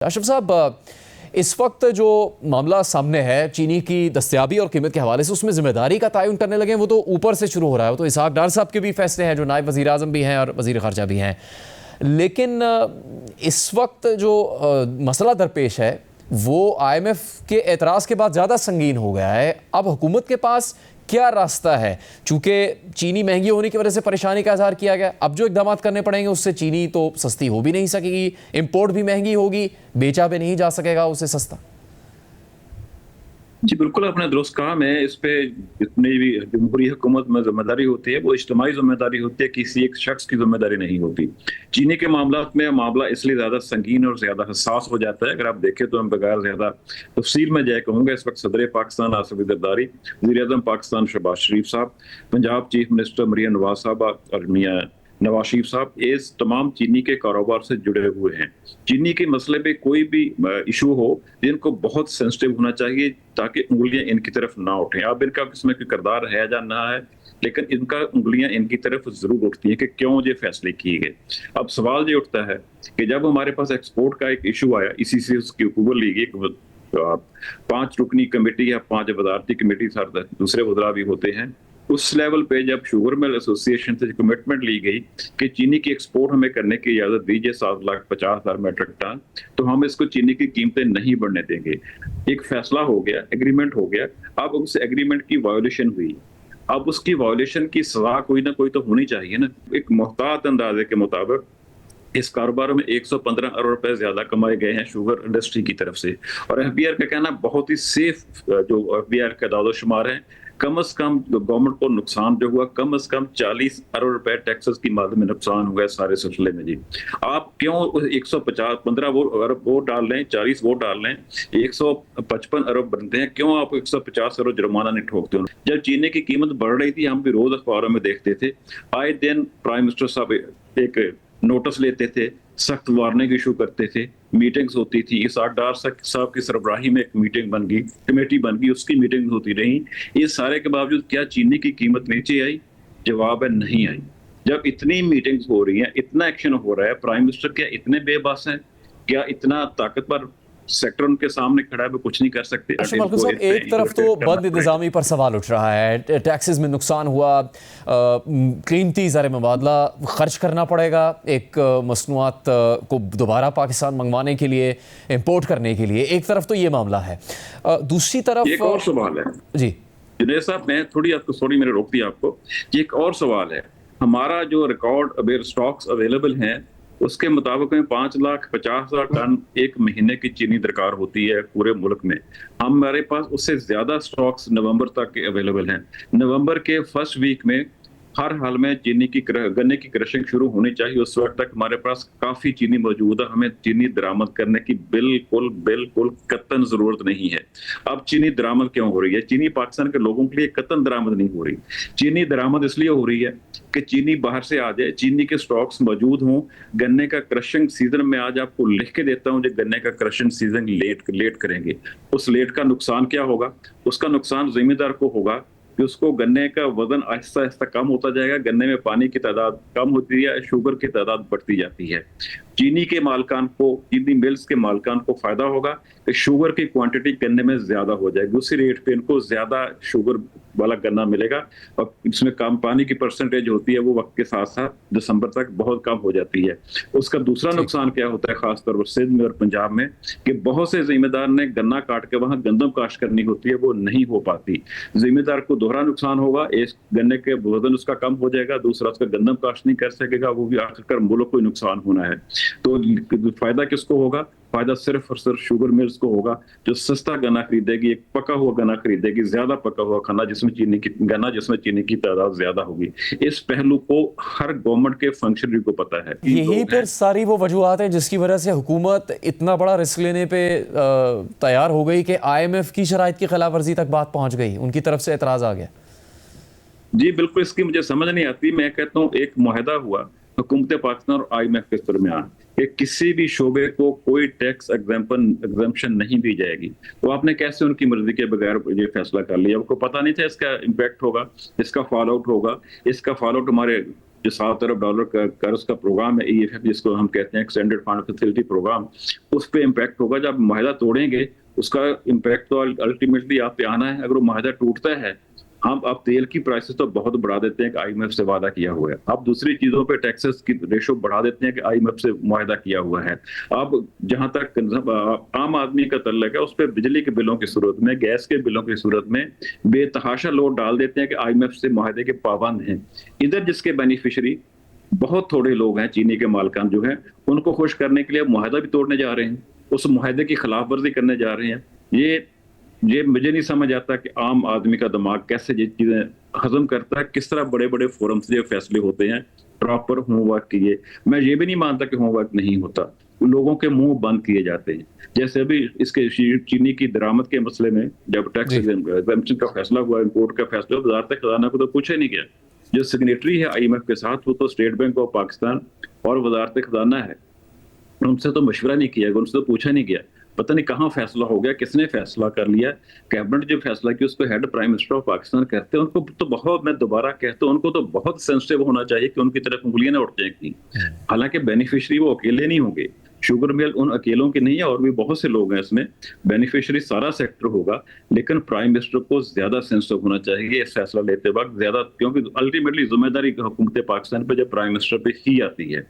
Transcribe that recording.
अशरफ साहब, इस वक्त जो मामला सामने है चीनी की दस्तयाबी और कीमत के हवाले से, उसमें जिम्मेदारी का तयन करने लगे हैं, वो तो ऊपर से शुरू हो रहा है। वो तो इसहाक डार साहब के भी फैसले हैं, जो नायब वज़ीर आज़म भी हैं और वज़ीर ख़ारजा भी हैं। लेकिन इस वक्त जो मसला दरपेश है वो IMF के एतराज़ के बाद ज़्यादा संगीन हो गया है। अब हुकूमत के पास क्या रास्ता है? चूँकि चीनी महंगी होने की वजह से परेशानी का इज़हार किया गया, अब जो इक़दाम करने पड़ेंगे उससे चीनी तो सस्ती हो भी नहीं सकेगी, इंपोर्ट भी महंगी होगी, बेचा भी नहीं जा सकेगा उसे सस्ता। जी बिल्कुल, आपने दुरुस्त कहा। मैं इस पे जितनी भी जमहूरी हुकूमत में जिम्मेदारी होती है वो इज्तिमाई जिम्मेदारी होती है, किसी एक शख्स की जिम्मेदारी नहीं होती। चीनी के मामला में मामला इसलिए ज्यादा संगीन और ज्यादा हसास हो जाता है। अगर आप देखें तो हम बगैर ज्यादा तफसील में जाए कहूँगा, इस वक्त सदर पाकिस्तान आसिफ जरदारी, वज़ीर आज़म पाकिस्तान शहबाज शरीफ साहब, पंजाब चीफ मिनिस्टर मरियम नवाज साहब और मियां नवाज शरीफ साहब, इस तमाम चीनी के कारोबार से जुड़े हुए हैं। चीनी के मसले पे कोई भी इशू हो जिनको बहुत सेंसिटिव होना चाहिए ताकि उंगलियां इनकी तरफ ना उठें। अब इनका इसमें कोई किरदार है या ना है, लेकिन इनका उंगलियां इनकी तरफ जरूर उठती हैं कि क्यों ये फैसले किए गए। अब सवाल ये उठता है कि जब हमारे पास एक्सपोर्ट का एक इशू आया, इसी से उसकी अप्रूवल ली गई, 5 रुकनी कमेटी या 5 वजारती कमेटी, दूसरे वज़रा भी होते हैं, उस लेवल पे जब शुगर मिल एसोसिएशन से कमिटमेंट ली गई कि चीनी की एक्सपोर्ट हमें करने की इजाजत दीजिए 7,50,000 मेट्रिक टन, तो हम इसको चीनी की कीमतें नहीं बढ़ने देंगे। एक फैसला हो गया, एग्रीमेंट हो गया। अब उस एग्रीमेंट की वायोलेशन हुई, अब उसकी वायोलेशन की सजा कोई ना कोई तो होनी चाहिए ना। एक मुहतात अंदाजे के मुताबिक इस कारोबार में 115 अरब रुपए ज्यादा कमाए गए हैं शुगर इंडस्ट्री की तरफ से। और FBR का कहना बहुत ही सेफ, जो FBR का दादोशुमार है, कम से कम गवर्नमेंट को नुकसान जो हुआ कम से कम 40 अरब रुपए टैक्सेस की मद में नुकसान हुआ है सारे सिलसिले में। जी आप क्यों 150-15 अरब वो डाल लें, 40 वो डाल लें, 155 अरब बनते हैं, क्यों आप 150 अरब जुर्माना नहीं ठोकते हो? जब चीनी की कीमत बढ़ रही थी, हम भी रोज अखबारों में देखते थे, आए दिन प्राइम मिनिस्टर साहब एक नोटिस लेते थे, सख्त वार्निंग इशू करते थे, मीटिंग्स होती थी। इसहाक डार साहब की सरबराही में एक मीटिंग बन गई, कमेटी बन गई, उसकी मीटिंग होती रही। ये सारे के बावजूद क्या चीनी की कीमत नीचे आई? जवाब है नहीं आई। जब इतनी मीटिंग्स हो रही हैं, इतना एक्शन हो रहा है, प्राइम मिनिस्टर क्या इतने बेबस हैं? क्या इतना ताकतवर सेक्टर उनके सामने खड़ा है, वो कुछ नहीं कर सकते? एक तरफ तो बंद इंतजामी पर सवाल उठ रहा है, टैक्सेस में नुकसान हुआ, कीमती ज़र मुबादला खर्च करना पड़ेगा एक मसनूआत को दोबारा पाकिस्तान मंगवाने के लिए, इंपोर्ट करने के लिए। एक तरफ तो ये मामला है, दूसरी तरफ एक और सवाल है। जी जुनेद साहब, मैं मैंने रोक दिया आपको। एक और सवाल है, हमारा जो रिकॉर्ड स्टॉक्स अवेलेबल हैं उसके मुताबिक में 5,50,000 टन एक महीने की चीनी दरकार होती है पूरे मुल्क में। हमारे पास उससे ज्यादा स्टॉक्स नवंबर तक के अवेलेबल हैं। नवंबर के फर्स्ट वीक में हर हाल में चीनी की गन्ने की क्रशिंग शुरू होनी चाहिए। उस वक्त तक हमारे पास काफी चीनी मौजूद है, हमें चीनी दरामद करने की बिल्कुल बिल्कुल कतन जरूरत नहीं है। अब चीनी दरामद क्यों हो रही है? चीनी पाकिस्तान के लोगों के लिए कतन दरामद नहीं हो रही। चीनी दरामद इसलिए हो रही है कि चीनी बाहर से आ जाए, चीनी के स्टॉक्स मौजूद हों। गन्ने का क्रशिंग सीजन में आज आपको लिख के देता हूं, जो गन्ने का क्रशिंग सीजन लेट करेंगे, उस लेट का नुकसान क्या होगा? उसका नुकसान जिम्मेदार को होगा कि उसको गन्ने का वजन आहिस्ता आहिस्ता कम होता जाएगा, गन्ने में पानी की तादाद कम होती है, शुगर की तादाद बढ़ती जाती है। चीनी के मालकान को, चीनी मिल्स के मालकान को फायदा होगा कि शुगर की क्वांटिटी गन्ने में ज्यादा हो जाएगी, उसी रेट पे इनको ज्यादा शुगर वाला गन्ना मिलेगा और इसमें कम पानी की परसेंटेज होती है, वो वक्त के साथ साथ दिसंबर तक बहुत कम हो जाती है। उसका दूसरा नुकसान क्या होता है, खासतौर पर सिंध में और पंजाब में, कि बहुत से जिम्मेदार ने गन्ना काट के वहां गंदम काश्त करनी होती है, वो नहीं हो पाती। जिम्मेदार को दोहरा नुकसान होगा, एक गन्ने के वजन उसका कम हो जाएगा, दूसरा उसका गंदम काश्त नहीं कर सकेगा, वो भी आखिरकार मुल्क को नुकसान होना है। तो फायदा किसको होगा? फायदा सिर्फ और सिर्फ शुगर मिल्स को होगा, जो सस्ता गन्ना खरीदेगी, एक पका हुआ गन्ना खरीदेगी, ज्यादा पका हुआ गन्ना जिसमें चीनी की तादाद ज्यादा होगी। इस पहलू को हर गवर्नमेंट के फंक्शनरी को पता है। यही फिर सारी वो वजूहत है जिसकी वजह से हुकूमत इतना बड़ा रिस्क लेने पे तैयार हो गई कि IMF की शराइत की खिलाफ वर्जी तक बात पहुंच गई, उनकी तरफ से एतराज आ गया। जी बिल्कुल, इसकी मुझे समझ नहीं आती। मैं कहता हूँ एक मुआहदा हुआ हुकूमत पाकिस्तान और IMF के दरमियान कि किसी भी शोबे को कोई टैक्स एग्जम्पशन नहीं दी जाएगी, तो आपने कैसे उनकी मर्जी के बगैर ये फैसला कर लिया? आपको पता नहीं था इसका इम्पैक्ट होगा, इसका फॉल आउट होगा। इसका फॉल आउट हमारे जो $7 अरब का कर्ज का प्रोग्राम है EFF, जिसको हम कहते हैं एक्सटेंडेड फंड फैसिलिटी प्रोग्राम, उस पे इम्पैक्ट होगा। जब मुआहदा तोड़ेंगे उसका इम्पैक्ट तो अल्टीमेटली आप पे आना है। अगर वो मुआहदा टूटता है, हम अब तेल की प्राइसेस तो बहुत बढ़ा देते हैं कि IMF से वादा किया हुआ है, अब दूसरी चीजों पे टैक्सेस की रेशो बढ़ा देते हैं कि IMF से मुआहदा किया हुआ है। अब जहां तक आम आदमी का तल्लक है, उस पे बिजली के बिलों की सूरत में, गैस के बिलों की सूरत में बेतहाशा लोड डाल देते हैं कि IMF से मुआहदे के पाबंद हैं। इधर जिसके बेनिफिशियरी बहुत थोड़े लोग हैं, चीनी के मालिकान जो हैं, उनको खुश करने के लिए मुआहदा भी तोड़ने जा रहे हैं, उस मुआहदे की खिलाफ वर्जी करने जा रहे हैं। ये मुझे नहीं समझ आता कि आम आदमी का दिमाग कैसे ये चीजें हजम करता है, किस तरह बड़े बड़े फोरम से ये फैसले होते हैं प्रॉपर होमवर्क किए। मैं ये भी नहीं मानता कि होमवर्क नहीं होता, लोगों के मुंह बंद किए जाते हैं। जैसे अभी इसके चीनी की दरामद के मसले में जब टैक्स एग्जेम्पशन का फैसला हुआ, इम्पोर्ट का फैसला, वजारत खजाना को तो पूछा ही नहीं गया। जो सिग्नेटरी है IMF के साथ, वो तो स्टेट बैंक ऑफ पाकिस्तान और वजारत खजाना है, उनसे तो मशवरा नहीं किया गया, उनसे तो पूछा नहीं गया। पता नहीं कहाँ फैसला हो गया, किसने फैसला कर लिया। कैबिनेट जो फैसला किया उसको head prime minister of Pakistan कहते हैं। उनको तो बहुत, मैं दोबारा कहता हूँ, उनको तो बहुत सेंसिटिव होना चाहिए कि उनकी तरफ उंगलियां ना उठ जाए कहीं। हालांकि बेनिफिशियरी वो अकेले नहीं होंगे, शुगर मिल उन अकेलों के नहीं है, और भी बहुत से लोग हैं इसमें। बेनिफिशियरी सारा सेक्टर होगा, लेकिन प्राइम मिनिस्टर को ज्यादा सेंसिटिव होना चाहिए इस फैसला लेते वक्त ज्यादा, क्योंकि अल्टीमेटली जिम्मेदारी हुकूमत पाकिस्तान पे जब प्राइम मिनिस्टर पे ही आती है।